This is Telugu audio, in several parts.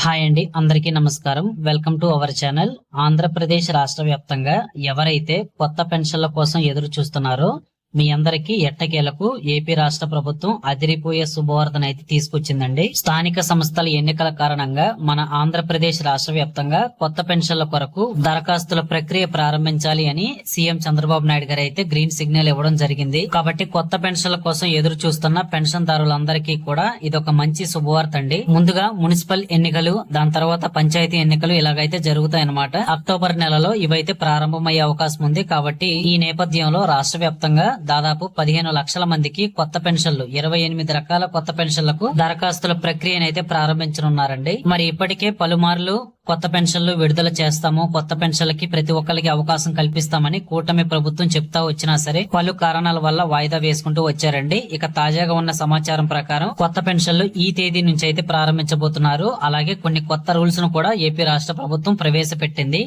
హాయ్ అండి, అందరికీ నమస్కారం. Welcome to our channel. Andhra Pradesh రాష్ట్ర వ్యాప్తంగా ఎవరైతే కొత్త పెన్షన్ల కోసం ఎదురు చూస్తున్నారో మీ అందరికీ ఎట్టకేలకు ఏపీ రాష్ట్ర ప్రభుత్వం అదిరిపోయే శుభవార్తను అయితే తీసుకొచ్చిందండి. స్థానిక సంస్థల ఎన్నికల కారణంగా మన ఆంధ్రప్రదేశ్ రాష్ట్ర వ్యాప్తంగా కొత్త పెన్షన్ల కొరకు దరఖాస్తుల ప్రక్రియ ప్రారంభించాలి అని సీఎం చంద్రబాబు నాయుడు గారు అయితే గ్రీన్ సిగ్నల్ ఇవ్వడం జరిగింది. కాబట్టి కొత్త పెన్షన్ల కోసం ఎదురు చూస్తున్న పెన్షన్దారులందరికీ కూడా ఇదొక మంచి శుభవార్త అండి. ముందుగా మున్సిపల్ ఎన్నికలు, దాని తర్వాత పంచాయతీ ఎన్నికలు ఇలాగైతే జరుగుతాయన్నమాట. అక్టోబర్ నెలలో ఇవైతే ప్రారంభమయ్యే అవకాశం ఉంది. కాబట్టి ఈ నేపథ్యంలో రాష్ట్ర వ్యాప్తంగా దాదాపు 15 లక్షల మందికి కొత్త పెన్షన్లు, 28 రకాల కొత్త పెన్షన్లకు దరఖాస్తుల ప్రక్రియనైతే ప్రారంభించనున్నారండి. మరి ఇప్పటికే పలుమార్లు కొత్త పెన్షన్లు విడుదల చేస్తాము, కొత్త పెన్షన్లకి ప్రతి ఒక్కరికి అవకాశం కల్పిస్తామని కూటమి ప్రభుత్వం చెప్తా వచ్చినా సరే పలు కారణాల వల్ల వాయిదా వేసుకుంటూ వచ్చారండి. ఇక తాజాగా ఉన్న సమాచారం ప్రకారం కొత్త పెన్షన్లు ఈ తేదీ నుంచి అయితే ప్రారంభించబోతున్నారు. అలాగే కొన్ని కొత్త రూల్స్ ను కూడా ఏపీ రాష్ట్ర ప్రభుత్వం ప్రవేశపెట్టింది.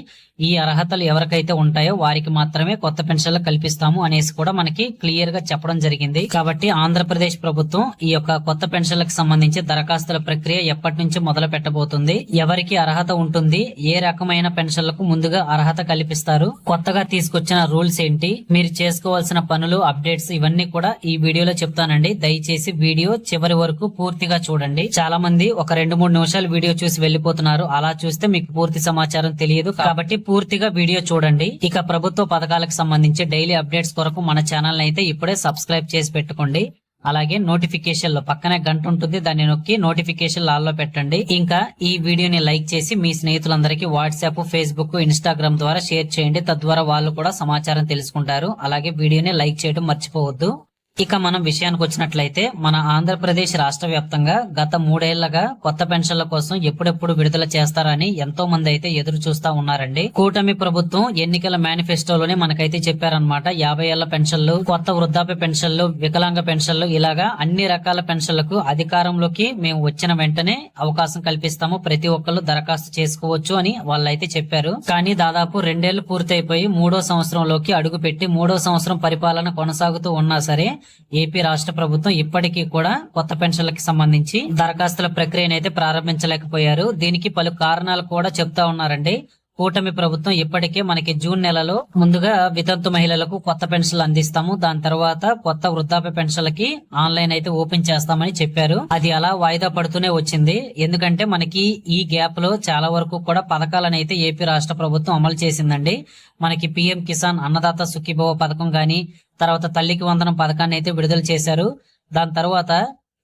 ఈ అర్హతలు ఎవరికైతే ఉంటాయో వారికి మాత్రమే కొత్త పెన్షన్లు కల్పిస్తాము అనేసి కూడా మనకి క్లియర్ గా చెప్పడం జరిగింది. కాబట్టి ఆంధ్రప్రదేశ్ ప్రభుత్వం ఈ యొక్క కొత్త పెన్షన్లకు సంబంధించి దరఖాస్తుల ప్రక్రియ ఎప్పటి నుంచి మొదలు పెట్టబోతుంది, ఎవరికి అర్హత ఉంటుంది, ఏ రకమైన పెన్షన్లకు ముందుగా అర్హత కల్పిస్తారు, కొత్తగా తీసుకొచ్చిన రూల్స్ ఏంటి, మీరు చేసుకోవాల్సిన పనులు, అప్డేట్స్ ఇవన్నీ కూడా ఈ వీడియోలో చెప్తానండి. దయచేసి వీడియో చివరి వరకు పూర్తిగా చూడండి. చాలా మంది ఒక 2-3 నిమిషాలు వీడియో చూసి వెళ్లిపోతున్నారు. అలా చూస్తే మీకు పూర్తి సమాచారం తెలియదు. కాబట్టి పూర్తిగా వీడియో చూడండి. ఇక ప్రభుత్వ పథకాలకు సంబంధించి డైలీ అప్డేట్స్ కొరకు మన ఛానల్ అయితే ఇప్పుడే సబ్స్క్రైబ్ చేసి పెట్టుకోండి. అలాగే నోటిఫికేషన్ లో పక్కనే గంట ఉంటుంది, దాన్ని నొక్కి నోటిఫికేషన్ ఆల్ లో పెట్టండి. ఇంకా ఈ వీడియోని లైక్ చేసి మీ స్నేహితులందరికీ వాట్సాప్, ఫేస్బుక్, ఇన్స్టాగ్రామ్ ద్వారా షేర్ చేయండి. తద్వారా వాళ్ళు కూడా సమాచారం తెలుసుకుంటారు. అలాగే వీడియోని లైక్ చేయడం మర్చిపోవద్దు. ఇక మనం విషయానికి వచ్చినట్లయితే మన ఆంధ్రప్రదేశ్ రాష్ట్ర వ్యాప్తంగా గత 3 ఏళ్లుగా కొత్త పెన్షన్ల కోసం ఎప్పుడెప్పుడు విడుదల చేస్తారని ఎంతో మంది అయితే ఎదురు చూస్తా ఉన్నారండి. కూటమి ప్రభుత్వం ఎన్నికల మేనిఫెస్టోలోనే మనకైతే చెప్పారనమాట. 50 ఏళ్ల పెన్షన్లు, కొత్త వృద్ధాప్య పెన్షన్లు, వికలాంగ పెన్షన్లు ఇలాగా అన్ని రకాల పెన్షన్లకు అధికారంలోకి మేము వచ్చిన వెంటనే అవకాశం కల్పిస్తాము, ప్రతి ఒక్కళ్ళు దరఖాస్తు చేసుకోవచ్చు అని వాళ్ళైతే చెప్పారు. కానీ దాదాపు 2 ఏళ్లు పూర్తయిపోయి 3వ సంవత్సరంలోకి అడుగుపెట్టి 3వ సంవత్సరం పరిపాలన కొనసాగుతూ ఉన్నా సరే ఏపీ రాష్ట్ర ప్రభుత్వం ఇప్పటికీ కూడా కొత్త పెన్షన్లకి సంబంధించి దరఖాస్తుల ప్రక్రియనైతే ప్రారంభించలేకపోయారు. దీనికి పలు కారణాలు కూడా చెప్తా ఉన్నారండి. కూటమి ప్రభుత్వం ఇప్పటికే మనకి జూన్ నెలలో ముందుగా వితంతు మహిళలకు కొత్త పెన్షన్లు అందిస్తాము, దాని తర్వాత కొత్త వృద్ధాప్య పెన్షన్లకి ఆన్లైన్ అయితే ఓపెన్ చేస్తామని చెప్పారు. అది అలా వాయిదా పడుతూనే వచ్చింది. ఎందుకంటే మనకి ఈ గ్యాప్ లో చాలా వరకు కూడా పథకాలను అయితే ఏపీ రాష్ట్ర ప్రభుత్వం అమలు చేసిందండి. మనకి పీఎం కిసాన్ అన్నదాత సుఖీభవ పథకం గాని, తర్వాత తల్లికి వందనం పథకాన్ని అయితే విడుదల చేశారు. దాని తర్వాత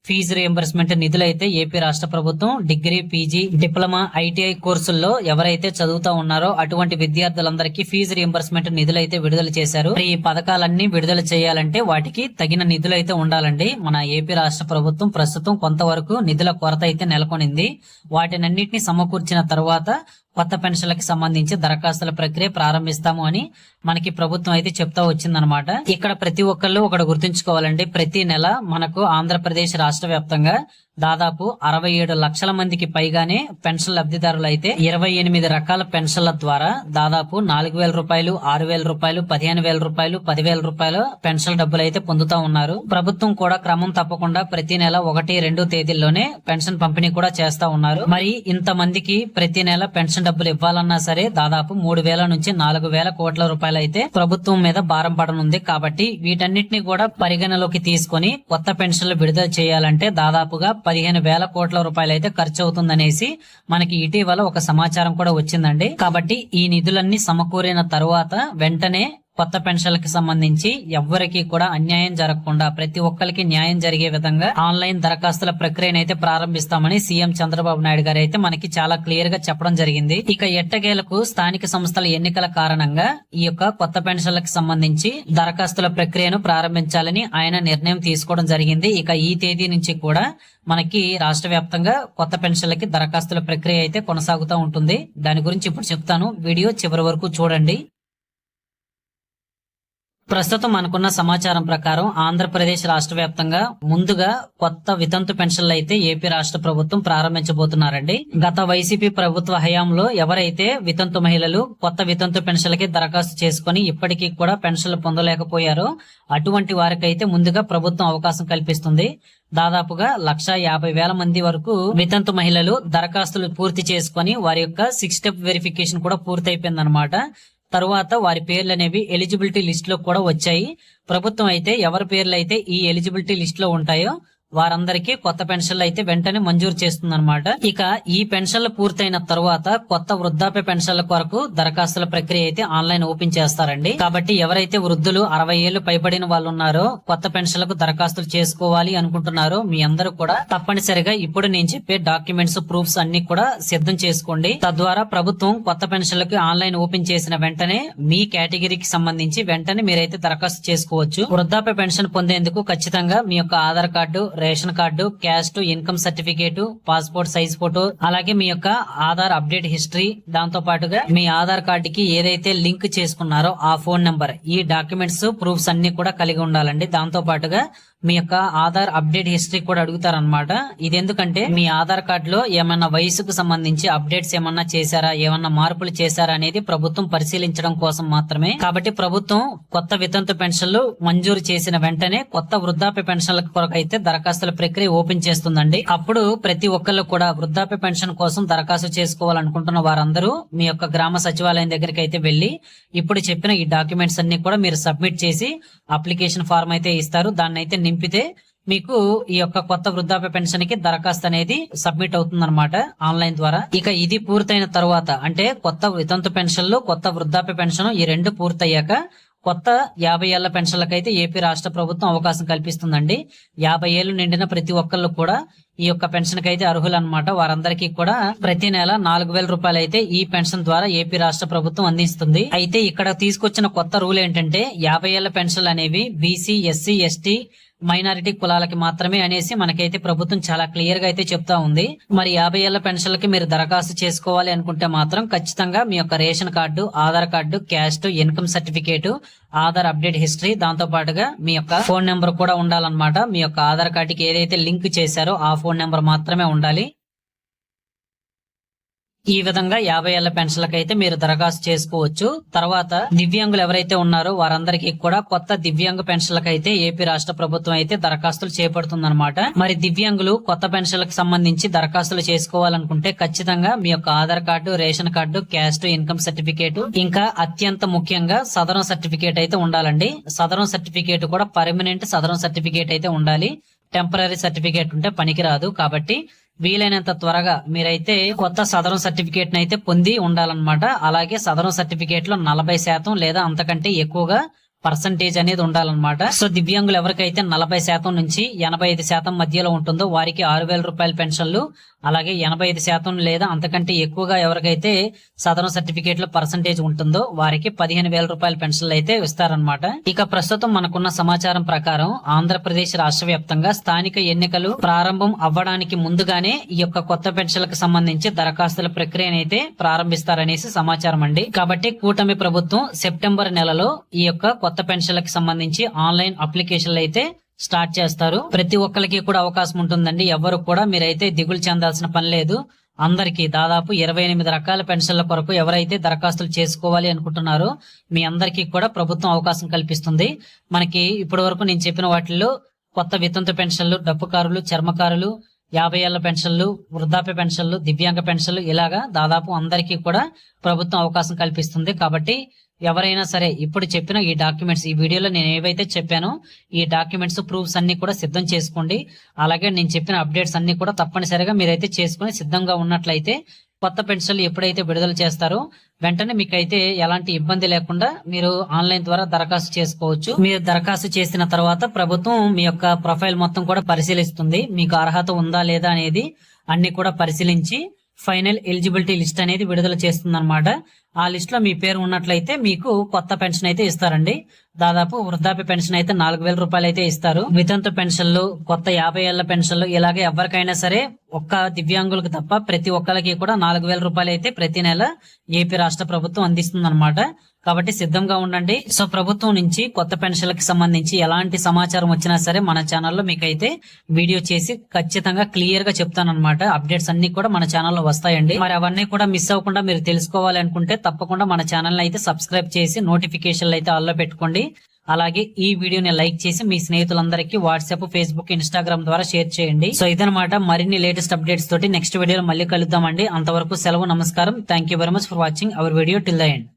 ఫీజు రియంబర్స్మెంట్ నిధులు అయితే ఏపీ రాష్ట్ర ప్రభుత్వం డిగ్రీ, పీజీ, డిప్లొమా, ఐటీఐ కోర్సుల్లో ఎవరైతే చదువుతా ఉన్నారో అటువంటి విద్యార్థులందరికీ ఫీజు రియంబర్స్మెంట్ నిధులు అయితే విడుదల చేశారు. ఈ పథకాలన్నీ విడుదల చేయాలంటే వాటికి తగిన నిధులు అయితే ఉండాలండి. మన ఏపీ రాష్ట్ర ప్రభుత్వం ప్రస్తుతం కొంతవరకు నిధుల కొరత అయితే నెలకొనింది. వాటినన్నింటినీ సమకూర్చిన తర్వాత కొత్త పెన్షన్లకు సంబంధించి దరఖాస్తుల ప్రక్రియ ప్రారంభిస్తాము అని మనకి ప్రభుత్వం అయితే చెప్తా వచ్చిందనమాట. ఇక్కడ ప్రతి ఒక్కళ్ళు ఒకటి గుర్తుంచుకోవాలండి. ప్రతి నెల మనకు ఆంధ్రప్రదేశ్ రాష్ట్ర వ్యాప్తంగా దాదాపు 67 లక్షల మందికి పైగానే పెన్షన్ లబ్ధిదారులు అయితే 28 రకాల పెన్షన్ల ద్వారా దాదాపు 4,000 రూపాయలు, 6,000 రూపాయలు, 15,000 రూపాయలు, 10,000 రూపాయల పెన్షన్ డబ్బులు అయితే పొందుతా ఉన్నారు. ప్రభుత్వం కూడా క్రమం తప్పకుండా ప్రతి నెల 1-2 తేదీల్లోనే పెన్షన్ పంపిణీ కూడా చేస్తా ఉన్నారు. మరి ఇంత మందికి ప్రతి నెల పెన్షన్ డబ్బులు ఇవ్వాలన్నా సరే దాదాపు 3,000 నుంచి 4,000 కోట్ల రూపాయలు అయితే ప్రభుత్వం మీద భారం పడనుంది. కాబట్టి వీటన్నిటిని కూడా పరిగణలోకి తీసుకొని కొత్త పెన్షన్లు విడుదల చేయాలంటే దాదాపుగా 15,000 కోట్ల రూపాయలు అయితే ఖర్చు అవుతుందనేసి మనకి ఇటీవల ఒక సమాచారం కూడా వచ్చిందండి. కాబట్టి ఈ నిధులన్నీ సమకూరిన తరువాత వెంటనే కొత్త పెన్షన్లకి సంబంధించి ఎవ్వరికి కూడా అన్యాయం జరగకుండా ప్రతి ఒక్కరికి న్యాయం జరిగే విధంగా ఆన్లైన్ దరఖాస్తుల ప్రక్రియనైతే ప్రారంభిస్తామని సీఎం చంద్రబాబు నాయుడు గారు అయితే మనకి చాలా క్లియర్ గా చెప్పడం జరిగింది. ఇక ఎట్టకేలకు స్థానిక సంస్థల ఎన్నికల కారణంగా ఈ యొక్క కొత్త పెన్షన్లకు సంబంధించి దరఖాస్తుల ప్రక్రియను ప్రారంభించాలని ఆయన నిర్ణయం తీసుకోవడం జరిగింది. ఇక ఈ తేదీ నుంచి కూడా మనకి రాష్ట్ర వ్యాప్తంగా కొత్త పెన్షన్లకి దరఖాస్తుల ప్రక్రియ అయితే కొనసాగుతూ ఉంటుంది. దాని గురించి ఇప్పుడు చెప్తాను, వీడియో చివరి వరకు చూడండి. ప్రస్తుతం మనకున్న సమాచారం ప్రకారం ఆంధ్రప్రదేశ్ రాష్ట్ర వ్యాప్తంగా ముందుగా కొత్త వితంతు పెన్షన్లు అయితే ఏపీ రాష్ట్ర ప్రభుత్వం ప్రారంభించబోతున్నారండి. గత వైసీపీ ప్రభుత్వ హయాంలో ఎవరైతే వితంతు మహిళలు కొత్త వితంతు పెన్షన్లకి దరఖాస్తు చేసుకుని ఇప్పటికీ కూడా పెన్షన్లు పొందలేకపోయారో అటువంటి వారికైతే ముందుగా ప్రభుత్వం అవకాశం కల్పిస్తుంది. దాదాపుగా 1,50,000 మంది వరకు వితంతు మహిళలు దరఖాస్తులు పూర్తి చేసుకుని వారి యొక్క 6 స్టెప్ వెరిఫికేషన్ కూడా పూర్తయిపోయిందన్నమాట. తరువాత వారి పేర్లు అనేవి ఎలిజిబిలిటీ లిస్ట్ లో కూడా వచ్చాయి. ప్రభుత్వం అయితే ఎవరి పేర్లు అయితే ఈ ఎలిజిబిలిటీ లిస్ట్ లో ఉంటాయో వారందరికీ కొత్త పెన్షన్లు అయితే వెంటనే మంజూరు చేస్తుందన్నమాట. ఇక ఈ పెన్షన్లు పూర్తయిన తరువాత కొత్త వృద్ధాప్య పెన్షన్ల కొరకు దరఖాస్తుల ప్రక్రియ అయితే ఆన్లైన్ ఓపెన్ చేస్తారండి. కాబట్టి ఎవరైతే వృద్ధులు 60 ఏళ్లు పైబడిన వాళ్ళు ఉన్నారో కొత్త పెన్షన్లకు దరఖాస్తులు చేసుకోవాలి అనుకుంటున్నారో మీ అందరూ కూడా తప్పనిసరిగా ఇప్పుడు నేను చెప్పే డాక్యుమెంట్స్ ప్రూఫ్స్ అన్ని కూడా సిద్ధం చేసుకోండి. తద్వారా ప్రభుత్వం కొత్త పెన్షన్లకు ఆన్లైన్ ఓపెన్ చేసిన వెంటనే మీ కేటగిరీకి సంబంధించి వెంటనే మీరైతే దరఖాస్తు చేసుకోవచ్చు. వృద్ధాప్య పెన్షన్ పొందేందుకు ఖచ్చితంగా మీ యొక్క Aadhaar card, ration card, caste, income certificate, passport size photo, అలాగే మీ యొక్క ఆధార్ అప్డేట్ హిస్టరీ, దాంతో పాటుగా మీ ఆధార్ కార్డుకి ఏదైతే లింక్ చేసుకున్నారో ఆ ఫోన్ నెంబర్, ఈ డాక్యుమెంట్స్ ప్రూఫ్స్ అన్ని కూడా కలిగి ఉండాలండి. దాంతో పాటుగా మీ యొక్క ఆధార్ అప్డేట్ హిస్టరీ కూడా అడుగుతారనమాట. ఇది ఎందుకంటే మీ ఆధార్ కార్డులో ఏమన్నా వయసుకు సంబంధించి అప్డేట్స్ ఏమన్నా చేశారా, ఏమన్నా మార్పులు చేశారా అనేది ప్రభుత్వం పరిశీలించడం కోసం మాత్రమే. కాబట్టి ప్రభుత్వం కొత్త వితంతు పెన్షన్లు మంజూరు చేసిన వెంటనే కొత్త వృద్ధాప్య పెన్షన్ల కొరకు అయితే దరఖాస్తుల ప్రక్రియ ఓపెన్ చేస్తుందండి. అప్పుడు ప్రతి ఒక్కళ్ళు కూడా వృద్ధాప్య పెన్షన్ కోసం దరఖాస్తు చేసుకోవాలనుకుంటున్న వారందరూ మీ యొక్క గ్రామ సచివాలయం దగ్గరికి అయితే వెళ్లి ఇప్పుడు చెప్పిన ఈ డాక్యుమెంట్స్ అన్ని కూడా మీరు సబ్మిట్ చేసి అప్లికేషన్ ఫార్మ్ అయితే ఇస్తారు. దాన్ని అయితే నింపితే మీకు ఈ యొక్క కొత్త వృద్ధాప్య పెన్షన్ కి దరఖాస్తు అనేది సబ్మిట్ అవుతుందన్నమాట ఆన్లైన్ ద్వారా. ఇక ఇది పూర్తయిన తర్వాత అంటే కొత్త వితంతు పెన్షన్లు, కొత్త వృద్ధాప్య పెన్షన్ ఈ రెండు పూర్తయ్యాక కొత్త 50 ఏళ్ల పెన్షన్లకైతే ఏపీ రాష్ట్ర ప్రభుత్వం అవకాశం కల్పిస్తుందండి. 50 ఏళ్లు నిండిన ప్రతి ఒక్కళ్ళు కూడా ఈ యొక్క పెన్షన్ కి అయితే అర్హులు అనమాట. వారందరికీ కూడా ప్రతి నెల 4,000 రూపాయలు అయితే ఈ పెన్షన్ ద్వారా ఏపీ రాష్ట్ర ప్రభుత్వం అందిస్తుంది. అయితే ఇక్కడ తీసుకొచ్చిన కొత్త రూల్ ఏంటంటే 50 ఏళ్ల పెన్షన్లు అనేవి బీసీ, ఎస్సీ, ఎస్టీ, మైనారిటీ కులాలకి మాత్రమే అనేసి మనకైతే ప్రభుత్వం చాలా క్లియర్ గా అయితే చెప్తా ఉంది. మరి 50 ఏళ్ల పెన్షన్లకి మీరు దరఖాస్తు చేసుకోవాలి అనుకుంటే మాత్రం ఖచ్చితంగా మీ యొక్క ration card, Aadhaar card, caste, income certificate, Aadhaar update history, దాంతో పాటుగా మీ యొక్క ఫోన్ నెంబర్ కూడా ఉండాలన్నమాట. మీ యొక్క ఆధార్ కార్డుకి ఏదైతే లింక్ చేశారో ఆ ఫోన్ నెంబర్ మాత్రమే ఉండాలి. ఈ విధంగా 50 ఏళ్ల పెన్షన్లకైతే మీరు దరఖాస్తు చేసుకోవచ్చు. తర్వాత దివ్యాంగులు ఎవరైతే ఉన్నారో వారందరికీ కూడా కొత్త దివ్యాంగ పెన్షన్లకైతే ఏపీ రాష్ట్ర ప్రభుత్వం అయితే దరఖాస్తులు చేపడుతుందన్నమాట. మరి దివ్యాంగులు కొత్త పెన్షన్లకు సంబంధించి దరఖాస్తులు చేసుకోవాలనుకుంటే ఖచ్చితంగా మీ యొక్క Aadhaar card, ration card, caste, income certificate, ఇంకా అత్యంత ముఖ్యంగా సదరం సర్టిఫికేట్ అయితే ఉండాలండి. సదరం సర్టిఫికేట్ కూడా పర్మనెంట్ సదరం సర్టిఫికేట్ అయితే ఉండాలి. టెంపరరీ సర్టిఫికేట్ ఉంటే పనికిరాదు. కాబట్టి వీలైనంత త్వరగా మీరైతే కొత్త సదరం సర్టిఫికేట్ అయితే పొంది ఉండాలన్నమాట. అలాగే సదరం సర్టిఫికేట్ లో 40% లేదా అంతకంటే ఎక్కువగా పర్సంటేజ్ అనేది ఉండాలన్నమాట. సో దివ్యాంగులు ఎవరికైతే 40% నుంచి 85% మధ్యలో ఉంటుందో వారికి 6,000 రూపాయల పెన్షన్లు, అలాగే 85% లేదా అంతకంటే ఎక్కువగా ఎవరికైతే సదరం సర్టిఫికేట్ లో పర్సంటేజ్ ఉంటుందో వారికి 15,000 రూపాయల పెన్షన్లు అయితే ఇస్తారనమాట. ఇక ప్రస్తుతం మనకున్న సమాచారం ప్రకారం ఆంధ్రప్రదేశ్ రాష్ట్ర వ్యాప్తంగా స్థానిక ఎన్నికలు ప్రారంభం అవ్వడానికి ముందుగానే ఈ యొక్క కొత్త పెన్షన్లకు సంబంధించి దరఖాస్తుల ప్రక్రియను అయితే ప్రారంభిస్తారనేసి సమాచారం అండి. కాబట్టి కూటమి ప్రభుత్వం సెప్టెంబర్ నెలలో ఈ యొక్క కొత్త పెన్షన్లకు సంబంధించి ఆన్లైన్ అప్లికేషన్లు అయితే స్టార్ట్ చేస్తారు. ప్రతి ఒక్కరికి కూడా అవకాశం ఉంటుందండి. ఎవరు కూడా మీరైతే దిగులు చెందాల్సిన పని లేదు. అందరికీ దాదాపు 28 రకాల పెన్షన్ల కొరకు ఎవరైతే దరఖాస్తులు చేసుకోవాలి అనుకుంటున్నారో మీ అందరికీ కూడా ప్రభుత్వం అవకాశం కల్పిస్తుంది. మనకి ఇప్పటి వరకు నేను చెప్పిన వాటిల్లో కొత్త వితంతు పెన్షన్లు, డప్పుకారులు, చర్మకారులు, 50 ఏళ్ల పెన్షన్లు, వృద్ధాప్య పెన్షన్లు, దివ్యాంగ పెన్షన్లు, ఇలాగా దాదాపు అందరికీ కూడా ప్రభుత్వం అవకాశం కల్పిస్తుంది. కాబట్టి ఎవరైనా సరే ఇప్పుడు చెప్పిన ఈ డాక్యుమెంట్స్, ఈ వీడియోలో నేను ఏవైతే చెప్పానో ఈ డాక్యుమెంట్స్ ప్రూఫ్స్ అన్ని కూడా సిద్ధం చేసుకోండి. అలాగే నేను చెప్పిన అప్డేట్స్ అన్ని కూడా తప్పనిసరిగా మీరైతే చేసుకుని సిద్ధంగా ఉన్నట్లయితే కొత్త పెన్షన్లు ఎప్పుడైతే విడుదల చేస్తారో వెంటనే మీకైతే ఎలాంటి ఇబ్బంది లేకుండా మీరు ఆన్లైన్ ద్వారా దరఖాస్తు చేసుకోవచ్చు. మీరు దరఖాస్తు చేసిన తర్వాత ప్రభుత్వం మీ యొక్క ప్రొఫైల్ మొత్తం కూడా పరిశీలిస్తుంది. మీకు అర్హత ఉందా లేదా అనేది అన్ని కూడా పరిశీలించి ఫైనల్ ఎలిజిబిలిటీ లిస్ట్ అనేది విడుదల చేస్తుందన్నమాట. ఆ లిస్ట్ లో మీ పేరు ఉన్నట్లయితే మీకు కొత్త పెన్షన్ అయితే ఇస్తారండి. దాదాపు వృద్ధాప్య పెన్షన్ అయితే 4,000 రూపాయలు అయితే ఇస్తారు. వితంతు పెన్షన్లు, కొత్త 50 ఏళ్ల పెన్షన్లు, ఇలాగే ఎవరికైనా సరే ఒక్క దివ్యాంగులకు తప్ప ప్రతి ఒక్కరికి కూడా 4,000 రూపాయలు అయితే ప్రతి నెల ఏపీ రాష్ట్ర ప్రభుత్వం అందిస్తుంది. కాబట్టి సిద్ధంగా ఉండండి. సో ప్రభుత్వం నుంచి కొత్త పెన్షన్లకు సంబంధించి ఎలాంటి సమాచారం వచ్చినా సరే మన ఛానల్లో మీకైతే వీడియో చేసి ఖచ్చితంగా క్లియర్ గా చెప్తానన్నమాట. అప్డేట్స్ అన్ని కూడా మన ఛానల్లో వస్తాయండి. మరి అవన్నీ కూడా మిస్ అవ్వకుండా మీరు తెలుసుకోవాలి అనుకుంటే తప్పకుండా మన ఛానల్ అయితే సబ్స్క్రైబ్ చేసి నోటిఫికేషన్లు అయితే ఆల్లో పెట్టుకోండి. అలాగే ఈ వీడియోని లైక్ చేసి మీ స్నేహితులందరికీ వాట్సాప్, ఫేస్బుక్, ఇన్స్టాగ్రామ్ ద్వారా షేర్ చేయండి. సో ఇదనమాట మరిన్ని లేటెస్ట్ అప్డేట్స్ తోటి నెక్స్ట్ వీడియోలో మళ్ళీ కలుద్దామండి. అంతవరకు సెలవు, నమస్కారం. Thank you very much for watching our video till the end.